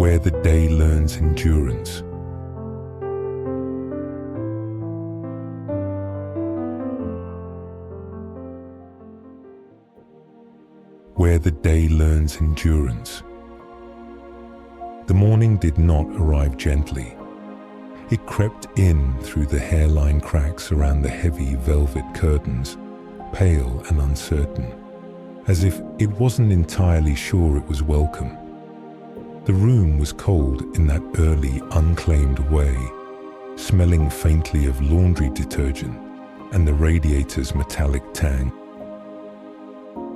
where the day learns endurance. Where the day learns endurance. The morning did not arrive gently. It crept in through the hairline cracks around the heavy velvet curtains, pale and uncertain, as if it wasn't entirely sure it was welcome. The room was cold in that early, unclaimed way, smelling faintly of laundry detergent and the radiator's metallic tang.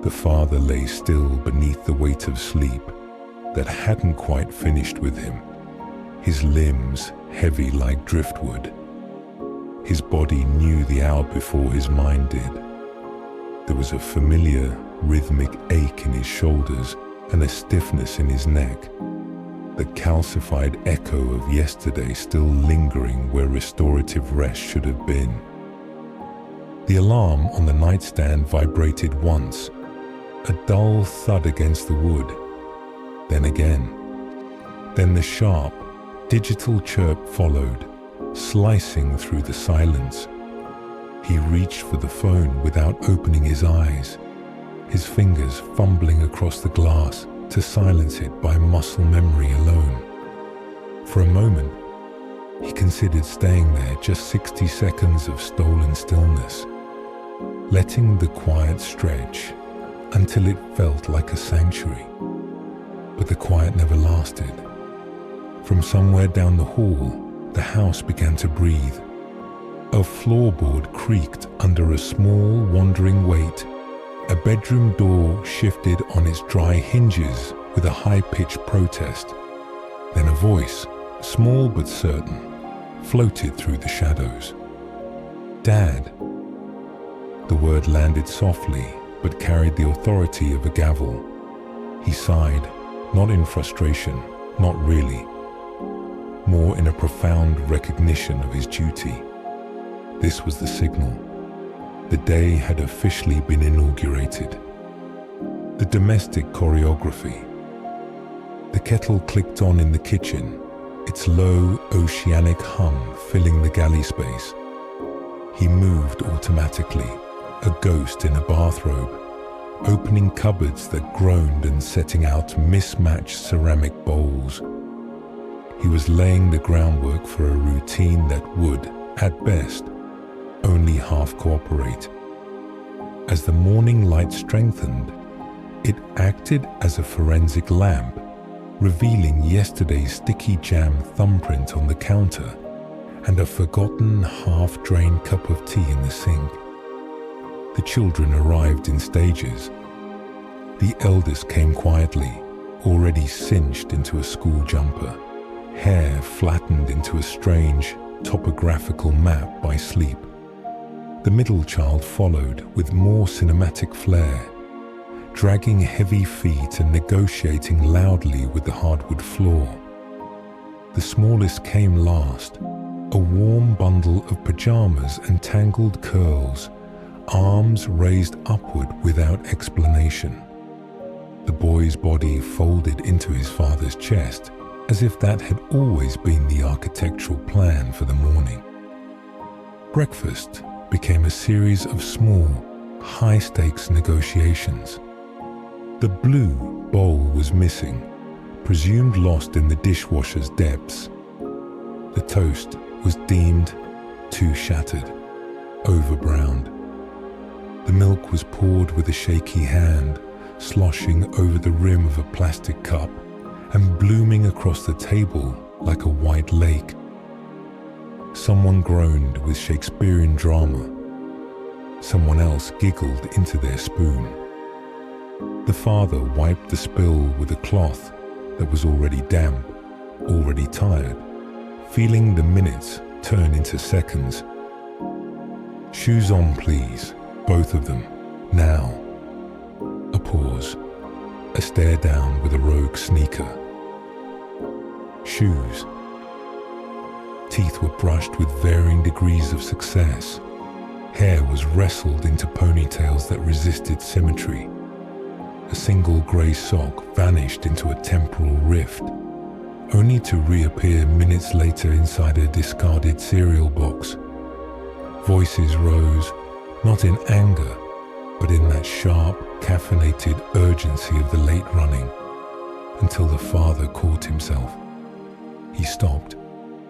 The father lay still beneath the weight of sleep that hadn't quite finished with him, his limbs heavy like driftwood. His body knew the hour before his mind did. There was a familiar, rhythmic ache in his shoulders and a stiffness in his neck, the calcified echo of yesterday still lingering where restorative rest should have been. The alarm on the nightstand vibrated once, a dull thud against the wood, then again. Then the sharp, digital chirp followed, slicing through the silence. He reached for the phone without opening his eyes, his fingers fumbling across the glass to silence it by muscle memory alone. For a moment, he considered staying there just 60 seconds of stolen stillness, letting the quiet stretch until it felt like a sanctuary. But the quiet never lasted. From somewhere down the hall, the house began to breathe. A floorboard creaked under a small, wandering weight. A bedroom door shifted on its dry hinges with a high-pitched protest. Then a voice, small but certain, floated through the shadows. "Dad." The word landed softly, but carried the authority of a gavel. He sighed, not in frustration, not really, more in a profound recognition of his duty. This was the signal. The day had officially been inaugurated. The domestic choreography. The kettle clicked on in the kitchen, its low, oceanic hum filling the galley space. He moved automatically, a ghost in a bathrobe, opening cupboards that groaned and setting out mismatched ceramic bowls. He was laying the groundwork for a routine that would, at best, only half cooperate. As the morning light strengthened, it acted as a forensic lamp, revealing yesterday's sticky jam thumbprint on the counter and a forgotten half-drained cup of tea in the sink. The children arrived in stages. The eldest came quietly, already cinched into a school jumper, hair flattened into a strange, topographical map by sleep. The middle child followed with more cinematic flair, dragging heavy feet and negotiating loudly with the hardwood floor. The smallest came last, a warm bundle of pajamas and tangled curls, arms raised upward without explanation. The boy's body folded into his father's chest, as if that had always been the architectural plan for the morning. Breakfast became a series of small, high-stakes negotiations. The blue bowl was missing, presumed lost in the dishwasher's depths. The toast was deemed too shattered, over-browned. The milk was poured with a shaky hand, sloshing over the rim of a plastic cup and blooming across the table like a white lake. Someone groaned with Shakespearean drama. Someone else giggled into their spoon. The father wiped the spill with a cloth that was already damp, already tired, feeling the minutes turn into seconds. "Shoes on, please, both of them, now." A pause, a stare down with a rogue sneaker. Shoes. Teeth were brushed with varying degrees of success. Hair was wrestled into ponytails that resisted symmetry. A single grey sock vanished into a temporal rift. only to reappear minutes later inside a discarded cereal box. Voices rose, not in anger, but in that sharp, caffeinated urgency of the late running, until the father caught himself. He stopped,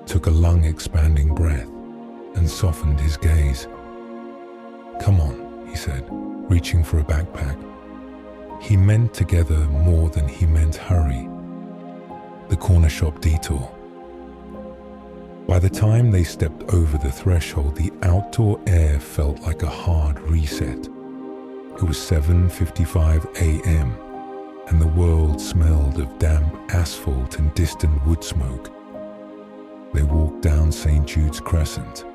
took a lung-expanding breath, and softened his gaze. "Come on," he said, reaching for a backpack. He meant together more than he meant hurry. The corner shop detour. By the time they stepped over the threshold, the outdoor air felt like a hard reset. It was 7:55 a.m., and the world smelled of damp asphalt and distant wood smoke. They walked down St. Jude's Crescent,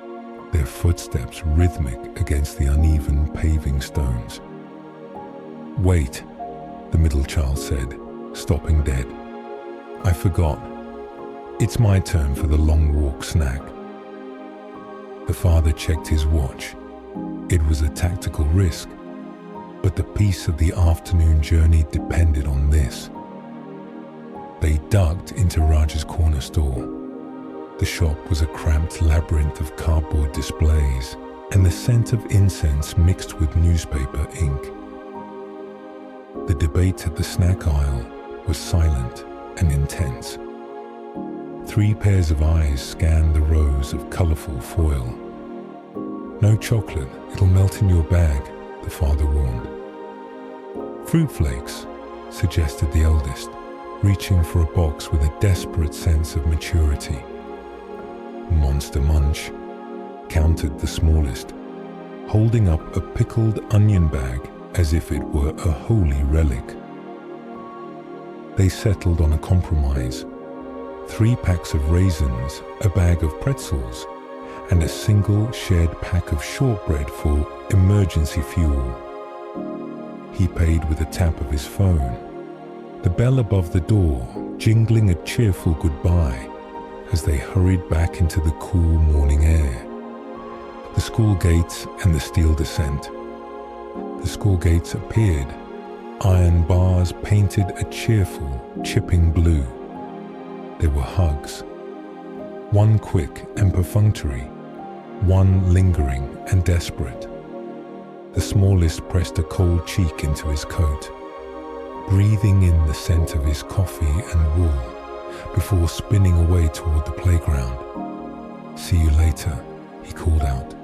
their footsteps rhythmic against the uneven paving stones. "Wait," the middle child said, stopping dead. "I forgot. It's my turn for the long walk snack." The father checked his watch. It was a tactical risk, but the peace of the afternoon journey depended on this. They ducked into Raj's corner store. The shop was a cramped labyrinth of cardboard displays, and the scent of incense mixed with newspaper ink. The debate at the snack aisle was silent and intense. 3 pairs of eyes scanned the rows of colorful foil. "No chocolate, it'll melt in your bag," the father warned. "Fruit flakes," suggested the eldest, reaching for a box with a desperate sense of maturity. "Monster Munch," countered the smallest, holding up a pickled onion bag as if it were a holy relic. They settled on a compromise: 3 packs of raisins, a bag of pretzels, and a single shared pack of shortbread for emergency fuel. He paid with a tap of his phone, the bell above the door jingling a cheerful goodbye as they hurried back into the cool morning air. The school gates and the steel descent. The school gates appeared, iron bars painted a cheerful, chipping blue. There were hugs. One quick and perfunctory, one lingering and desperate. The smallest pressed a cold cheek into his coat, breathing in the scent of his coffee and wool before spinning away toward the playground. "See you later," he called out.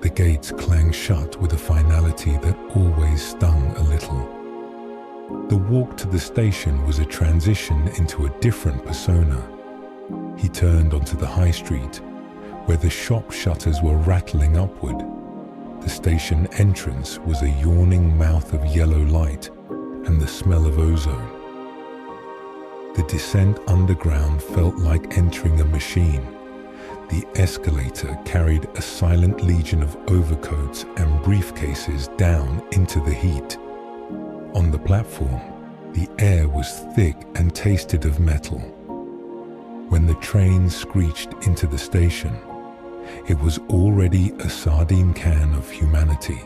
The gates clanged shut with a finality that always stung a little. The walk to the station was a transition into a different persona. He turned onto the high street, where the shop shutters were rattling upward. The station entrance was a yawning mouth of yellow light and the smell of ozone. The descent underground felt like entering a machine. The escalator carried a silent legion of overcoats and briefcases down into the heat. On the platform, the air was thick and tasted of metal. When the train screeched into the station, it was already a sardine can of humanity.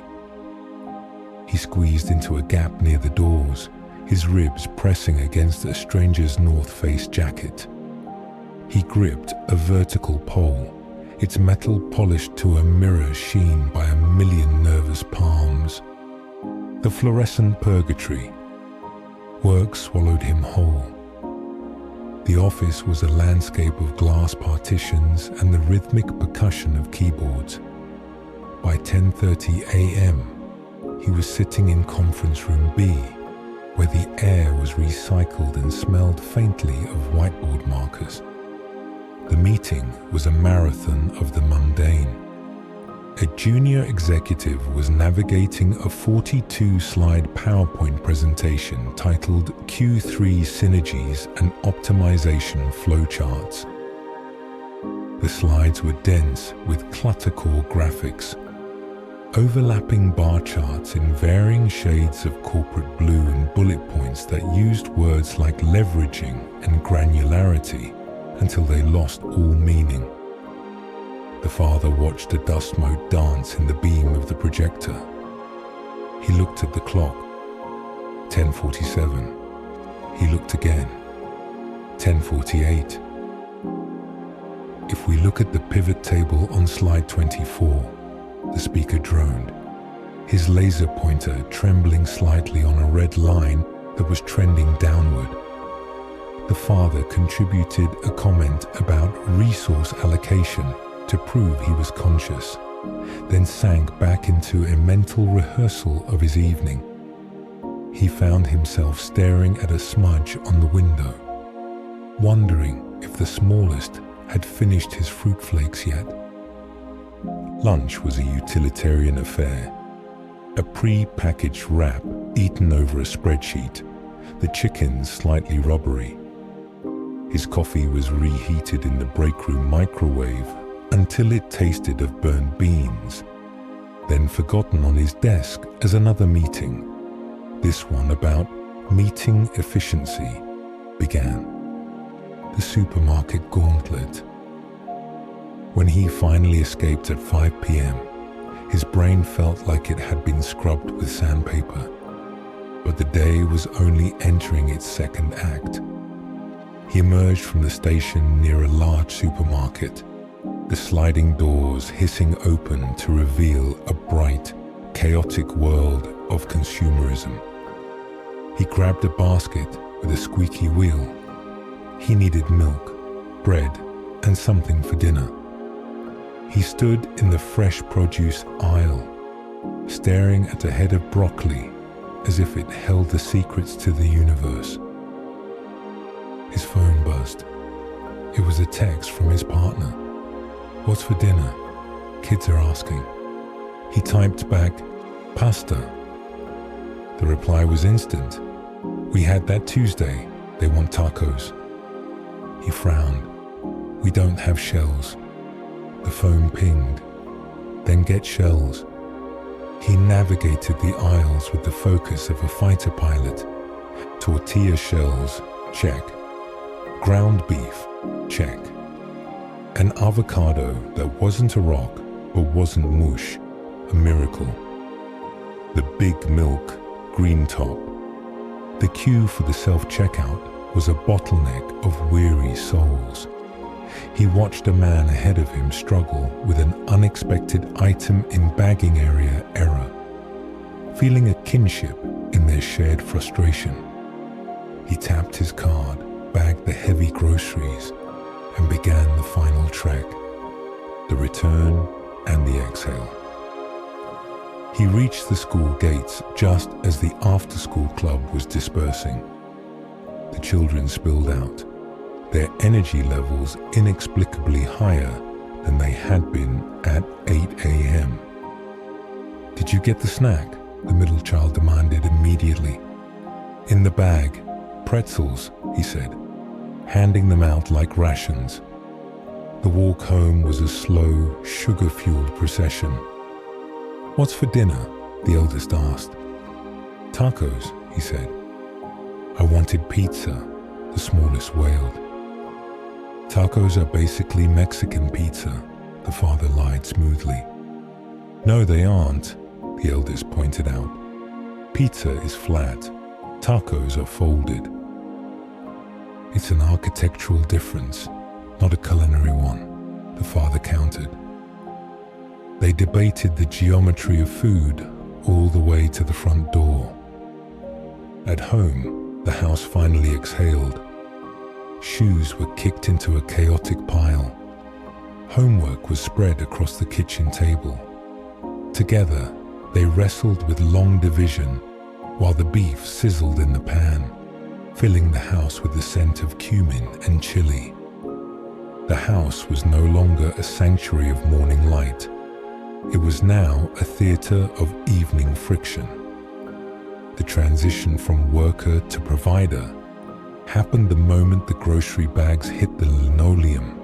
He squeezed into a gap near the doors, his ribs pressing against a stranger's North Face jacket. He gripped a vertical pole, its metal polished to a mirror sheen by a million nervous palms. The fluorescent purgatory. Work swallowed him whole. The office was a landscape of glass partitions and the rhythmic percussion of keyboards. By 10:30 a.m., he was sitting in conference room B, where the air was recycled and smelled faintly of whiteboard markers. The meeting was a marathon of the mundane. A junior executive was navigating a 42-slide PowerPoint presentation titled Q3 Synergies and Optimization Flowcharts. The slides were dense with clutter-core graphics, overlapping bar charts in varying shades of corporate blue and bullet points that used words like leveraging and granularity until they lost all meaning. The father watched a dust mote dance in the beam of the projector. He looked at the clock. 10:47. He looked again. 10:48. If we look at the pivot table on slide 24, the speaker droned, his laser pointer trembling slightly on a red line that was trending downward. The father contributed a comment about resource allocation to prove he was conscious, then sank back into a mental rehearsal of his evening. He found himself staring at a smudge on the window, wondering if the smallest had finished his fruit flakes yet. Lunch was a utilitarian affair. A pre-packaged wrap eaten over a spreadsheet, the chickens slightly rubbery. His coffee was reheated in the break room microwave until it tasted of burnt beans, then forgotten on his desk as another meeting, this one about meeting efficiency, began. The supermarket gauntlet. When he finally escaped at 5 p.m., his brain felt like it had been scrubbed with sandpaper, but the day was only entering its second act. He emerged from the station near a large supermarket, the sliding doors hissing open to reveal a bright, chaotic world of consumerism. He grabbed a basket with a squeaky wheel. He needed milk, bread, and something for dinner. He stood in the fresh produce aisle, staring at a head of broccoli as if it held the secrets to the universe. His phone buzzed. It was a text from his partner. "What's for dinner?" Kids are asking. He typed back, "Pasta." The reply was instant. "We had that Tuesday. They want tacos." He frowned. "We don't have shells." The phone pinged. "Then get shells." He navigated the aisles with the focus of a fighter pilot. Tortilla shells, check. Ground beef, check. An avocado that wasn't a rock but wasn't mush, a miracle. The big milk, green top. The queue for the self-checkout was a bottleneck of weary souls. He watched a man ahead of him struggle with an unexpected item in bagging area error, feeling a kinship in their shared frustration. He tapped his card, bagged the heavy groceries, and began the final trek, the return and the exhale. He reached the school gates just as the after-school club was dispersing. The children spilled out, their energy levels inexplicably higher than they had been at 8 a.m. "Did you get the snack?" the middle child demanded immediately. "In the bag, pretzels," he said, handing them out like rations. The walk home was a slow, sugar-fueled procession. "What's for dinner?" the eldest asked. "Tacos," he said. "I wanted pizza," the smallest wailed. "Tacos are basically Mexican pizza," the father lied smoothly. "No, they aren't," the eldest pointed out. "Pizza is flat. Tacos are folded." "It's an architectural difference, not a culinary one," the father countered. They debated the geometry of food all the way to the front door. At home, the house finally exhaled. Shoes were kicked into a chaotic pile. Homework was spread across the kitchen table. Together, they wrestled with long division while the beef sizzled in the pan, filling the house with the scent of cumin and chili. The house was no longer a sanctuary of morning light. It was now a theater of evening friction. The transition from worker to provider happened the moment the grocery bags hit the linoleum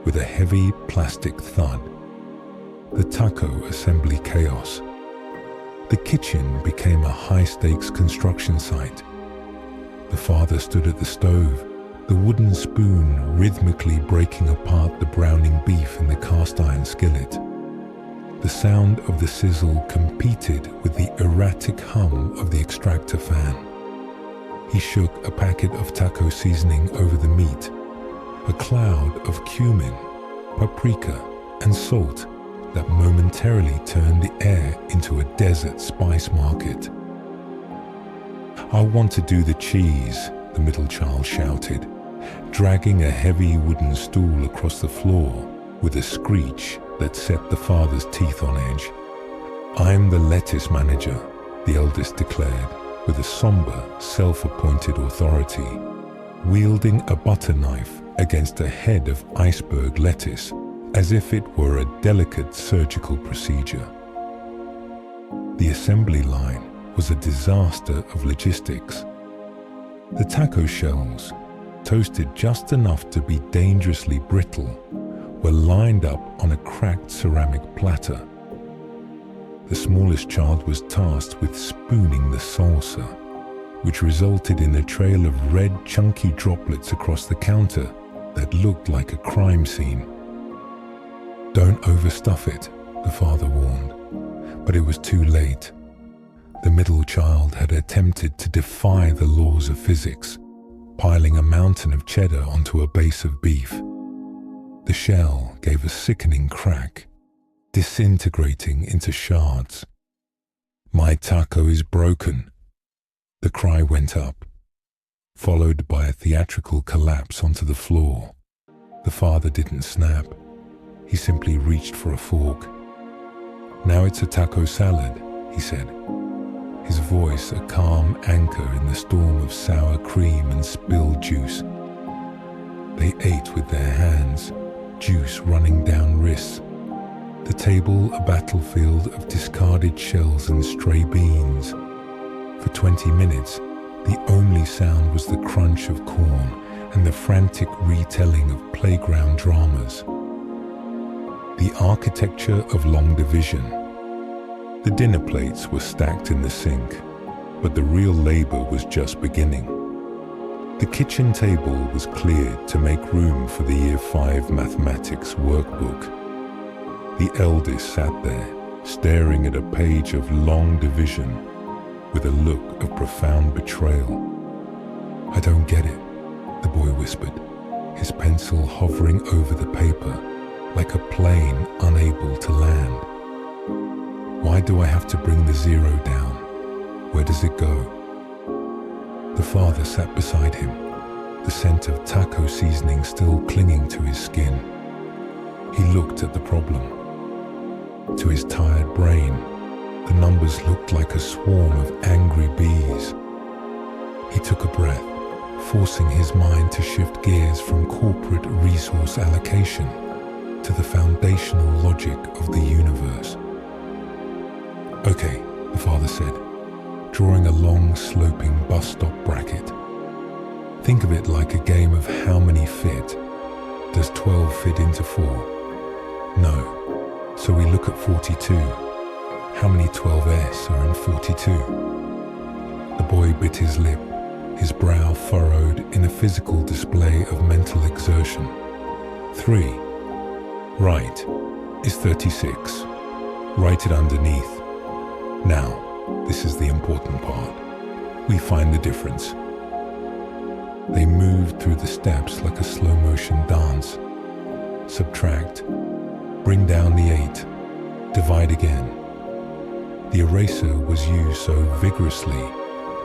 with a heavy plastic thud. The taco assembly chaos. The kitchen became a high-stakes construction site. The father stood at the stove, the wooden spoon rhythmically breaking apart the browning beef in the cast-iron skillet. The sound of the sizzle competed with the erratic hum of the extractor fan. He shook a packet of taco seasoning over the meat, a cloud of cumin, paprika, and salt that momentarily turned the air into a desert spice market. "I want to do the cheese," the middle child shouted, dragging a heavy wooden stool across the floor with a screech that set the father's teeth on edge. "I'm the lettuce manager," the eldest declared, with a somber, self-appointed authority, wielding a butter knife against a head of iceberg lettuce as if it were a delicate surgical procedure. The assembly line was a disaster of logistics. The taco shells, toasted just enough to be dangerously brittle, were lined up on a cracked ceramic platter. The smallest child was tasked with spooning the salsa, which resulted in a trail of red, chunky droplets across the counter that looked like a crime scene. "Don't overstuff it," the father warned, but it was too late. The middle child had attempted to defy the laws of physics, piling a mountain of cheddar onto a base of beef. The shell gave a sickening crack, disintegrating into shards. "My taco is broken." The cry went up, followed by a theatrical collapse onto the floor. The father didn't snap. He simply reached for a fork. "Now it's a taco salad," he said, his voice a calm anchor in the storm of sour cream and spilled juice. They ate with their hands, juice running down wrists. The table a battlefield of discarded shells and stray beans. For 20 minutes, the only sound was the crunch of corn and the frantic retelling of playground dramas. The architecture of long division. The dinner plates were stacked in the sink, but the real labor was just beginning. The kitchen table was cleared to make room for the Year 5 mathematics workbook. The eldest sat there, staring at a page of long division with a look of profound betrayal. "I don't get it," the boy whispered, his pencil hovering over the paper like a plane unable to land. "Why do I have to bring the zero down? Where does it go?" The father sat beside him, the scent of taco seasoning still clinging to his skin. He looked at the problem. To his tired brain, the numbers looked like a swarm of angry bees. He took a breath, forcing his mind to shift gears from corporate resource allocation to the foundational logic of the universe. "Okay," the father said, drawing a long, sloping bus stop bracket. "Think of it like a game of how many fit. Does 12 fit into 4? No. So we look at 42. How many 12s are in 42? The boy bit his lip, his brow furrowed in a physical display of mental exertion. 3. Right is 36. Write it underneath. Now, this is the important part. We find the difference." They moved through the steps like a slow-motion dance. Subtract. Bring down the 8. Divide again. The eraser was used so vigorously,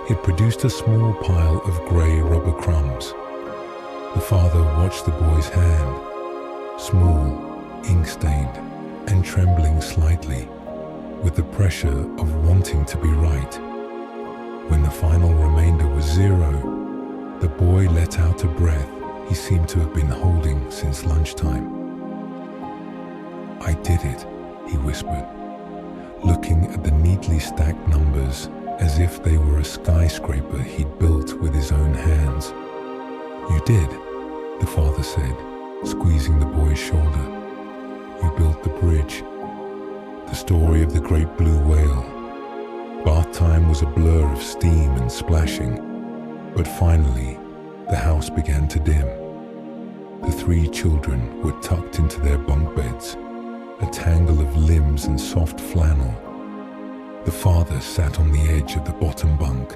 it produced a small pile of grey rubber crumbs. The father watched the boy's hand, small, ink-stained, and trembling slightly, with the pressure of wanting to be right. When the final remainder was 0, the boy let out a breath he seemed to have been holding since lunchtime. "I did it," he whispered, looking at the neatly stacked numbers as if they were a skyscraper he'd built with his own hands. "You did," the father said, squeezing the boy's shoulder. "You built the bridge." The story of the great blue whale. Bath time was a blur of steam and splashing, but finally the house began to dim. The 3 children were tucked into their bunk beds, a tangle of limbs and soft flannel. The father sat on the edge of the bottom bunk,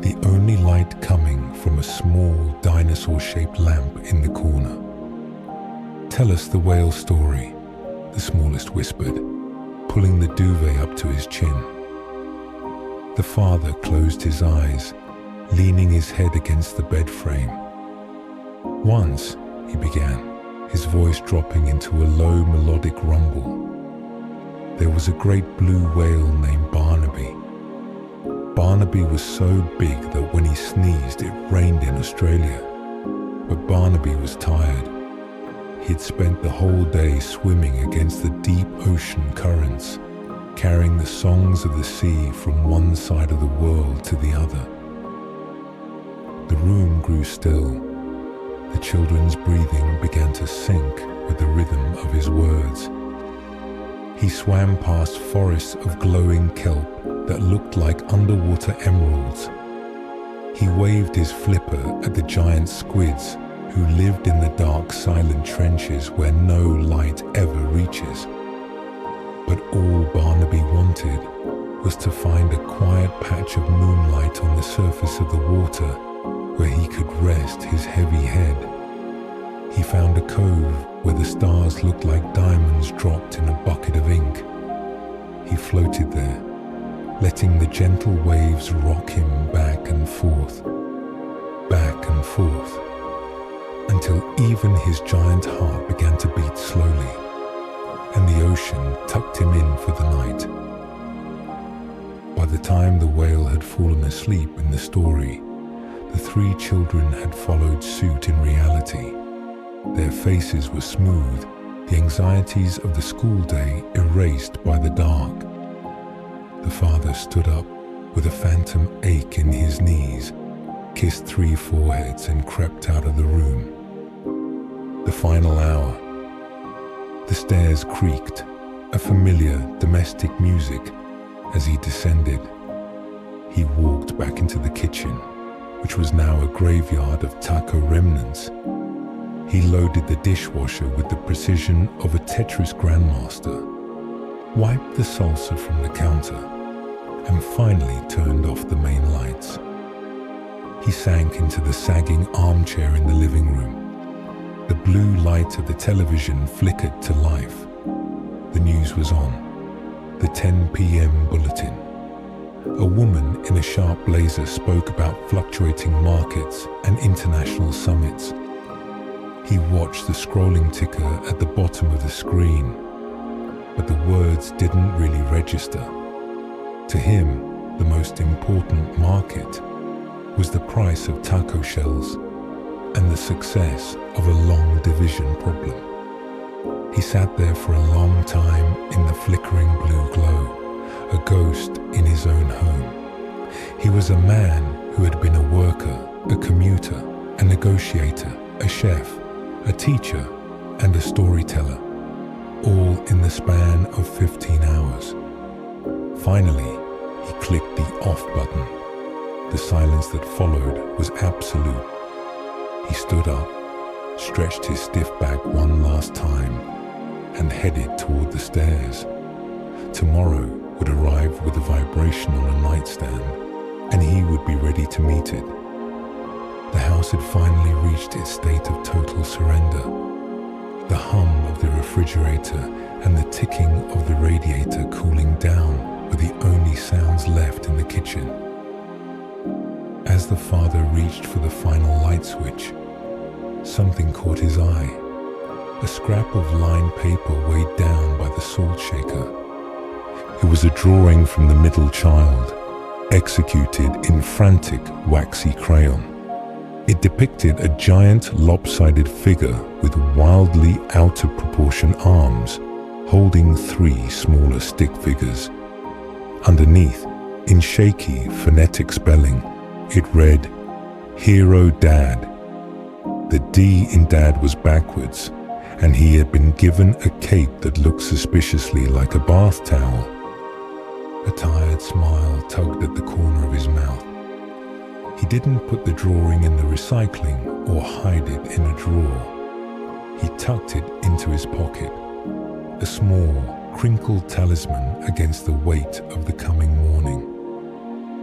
the only light coming from a small dinosaur-shaped lamp in the corner. "Tell us the whale story," the smallest whispered, pulling the duvet up to his chin. The father closed his eyes, leaning his head against the bed frame. "Once," he began, his voice dropping into a low melodic rumble, "there was a great blue whale named Barnaby. Barnaby was so big that when he sneezed it rained in Australia. But Barnaby was tired. He'd spent the whole day swimming against the deep ocean currents, carrying the songs of the sea from one side of the world to the other." The room grew still. The children's breathing began to sync with the rhythm of his words. He swam past forests of glowing kelp that looked like underwater emeralds. He waved his flipper at the giant squids who lived in the dark, silent trenches where no light ever reaches. But all Barnaby wanted was to find a quiet patch of moonlight on the surface of the water where he could rest his heavy head. He found a cove where the stars looked like diamonds dropped in a bucket of ink. He floated there, letting the gentle waves rock him back and forth, until even his giant heart began to beat slowly, and the ocean tucked him in for the night. By the time the whale had fallen asleep in the story, the three children had followed suit in reality. Their faces were smooth, the anxieties of the school day erased by the dark. The father stood up with a phantom ache in his knees, kissed 3 foreheads and crept out of the room. The final hour. The stairs creaked, a familiar domestic music as he descended. He walked back into the kitchen, which was now a graveyard of taco remnants. He loaded the dishwasher with the precision of a Tetris grandmaster, wiped the salsa from the counter, and finally turned off the main lights. He sank into the sagging armchair in the living room. The blue light of the television flickered to life. The news was on. The 10 p.m. bulletin. A woman in a sharp blazer spoke about fluctuating markets and international summits. He watched the scrolling ticker at the bottom of the screen, but the words didn't really register. To him, the most important market was the price of taco shells and the success of a long division problem. He sat there for a long time in the flickering blue glow, a ghost in his own home. He was a man who had been a worker, a commuter, a negotiator, a chef, a teacher, and a storyteller, all in the span of 15 hours. Finally, he clicked the off button. The silence that followed was absolute. He stood up, stretched his stiff back one last time, and headed toward the stairs. Tomorrow would arrive with a vibration on a nightstand, and he would be ready to meet it. The house had finally reached its state of total surrender. The hum of the refrigerator and the ticking of the radiator cooling down were the only sounds left in the kitchen. As the father reached for the final light switch, something caught his eye. A scrap of lined paper weighed down by the salt shaker. It was a drawing from the middle child, executed in frantic, waxy crayon. It depicted a giant, lopsided figure with wildly out-of-proportion arms, holding 3 smaller stick figures. Underneath, in shaky, phonetic spelling, it read, "Hero Dad." The D in Dad was backwards, and he had been given a cape that looked suspiciously like a bath towel. A tired smile tugged at the corner of his mouth. He didn't put the drawing in the recycling or hide it in a drawer. He tucked it into his pocket, a small, crinkled talisman against the weight of the coming morning.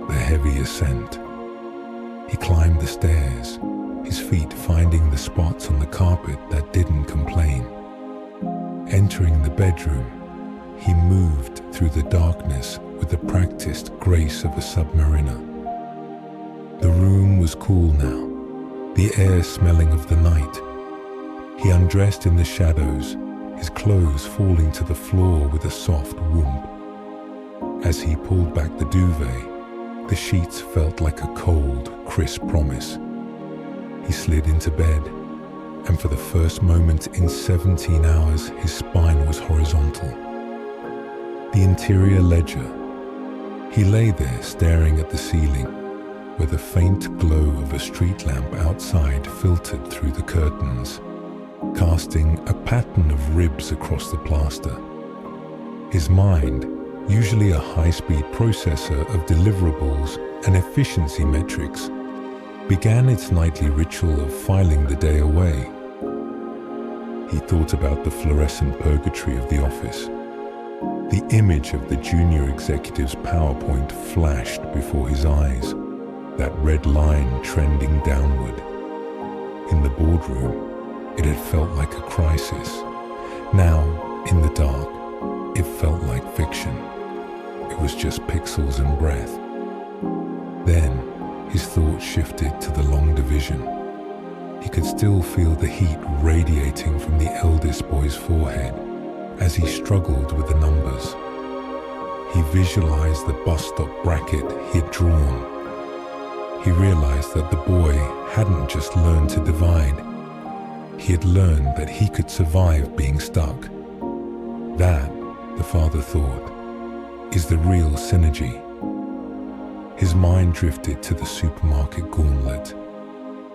The heavy ascent. He climbed the stairs, his feet finding the spots on the carpet that didn't complain. Entering the bedroom, he moved through the darkness with the practiced grace of a submariner. The room was cool now, the air smelling of the night. He undressed in the shadows, his clothes falling to the floor with a soft whoomp. As he pulled back the duvet, the sheets felt like a cold, crisp promise. He slid into bed, and for the first moment in 17 hours, his spine was horizontal. The interior ledger. He lay there staring at the ceiling, where the faint glow of a street lamp outside filtered through the curtains, casting a pattern of ribs across the plaster. His mind, usually a high-speed processor of deliverables and efficiency metrics, began its nightly ritual of filing the day away. He thought about the fluorescent purgatory of the office. The image of the junior executive's PowerPoint flashed before his eyes, that red line trending downward. In the boardroom, it had felt like a crisis. Now, in the dark, it felt like fiction. It was just pixels and breath. Then, his thoughts shifted to the long division. He could still feel the heat radiating from the eldest boy's forehead as he struggled with the numbers. He visualized the bus stop bracket he had drawn. He realized that the boy hadn't just learned to divide. He had learned that he could survive being stuck. That, the father thought, is the real synergy. His mind drifted to the supermarket gauntlet.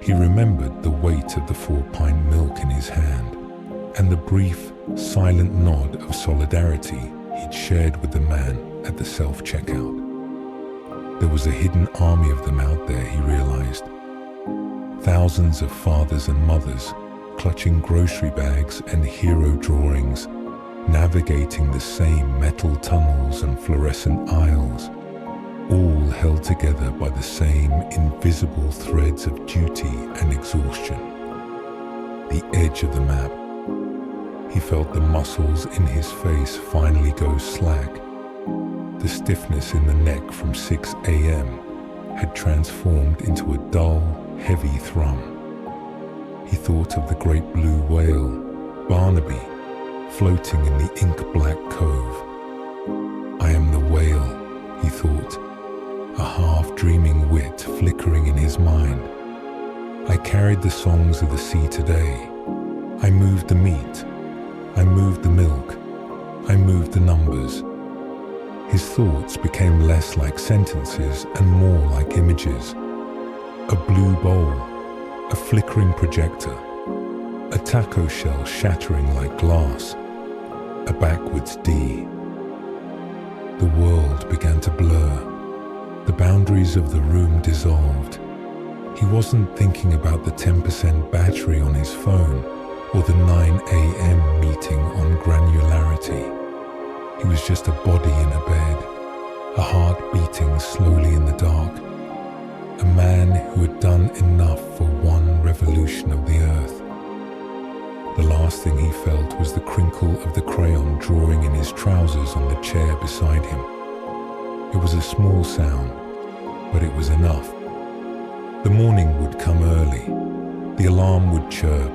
He remembered the weight of the 4-pint milk in his hand and the brief, silent nod of solidarity he'd shared with the man at the self-checkout. There was a hidden army of them out there, he realized. Thousands of fathers and mothers clutching grocery bags and hero drawings, navigating the same metal tunnels and fluorescent aisles, all held together by the same invisible threads of duty and exhaustion. The edge of the map. He felt the muscles in his face finally go slack. The stiffness in the neck from 6 a.m. had transformed into a dull, heavy thrum. He thought of the great blue whale, Barnaby, floating in the ink-black cove. I am the whale, he thought, a half-dreaming wit flickering in his mind. I carried the songs of the sea today. I moved the meat. I moved the milk. I moved the numbers. His thoughts became less like sentences and more like images. A blue bowl, a flickering projector, a taco shell shattering like glass, a backwards D. The world began to blur. The boundaries of the room dissolved. He wasn't thinking about the 10% battery on his phone or the 9 a.m. meeting on granularity. He was just a body in a bed, a heart beating slowly in the dark, a man who had done enough for one revolution of the earth. The last thing he felt was the crinkle of the crayon drawing in his trousers on the chair beside him. It was a small sound, but it was enough. The morning would come early, the alarm would chirp,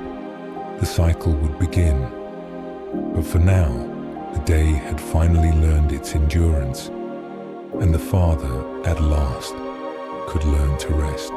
the cycle would begin. But for now, the day had finally learned its endurance, and the father, at last, could learn to rest.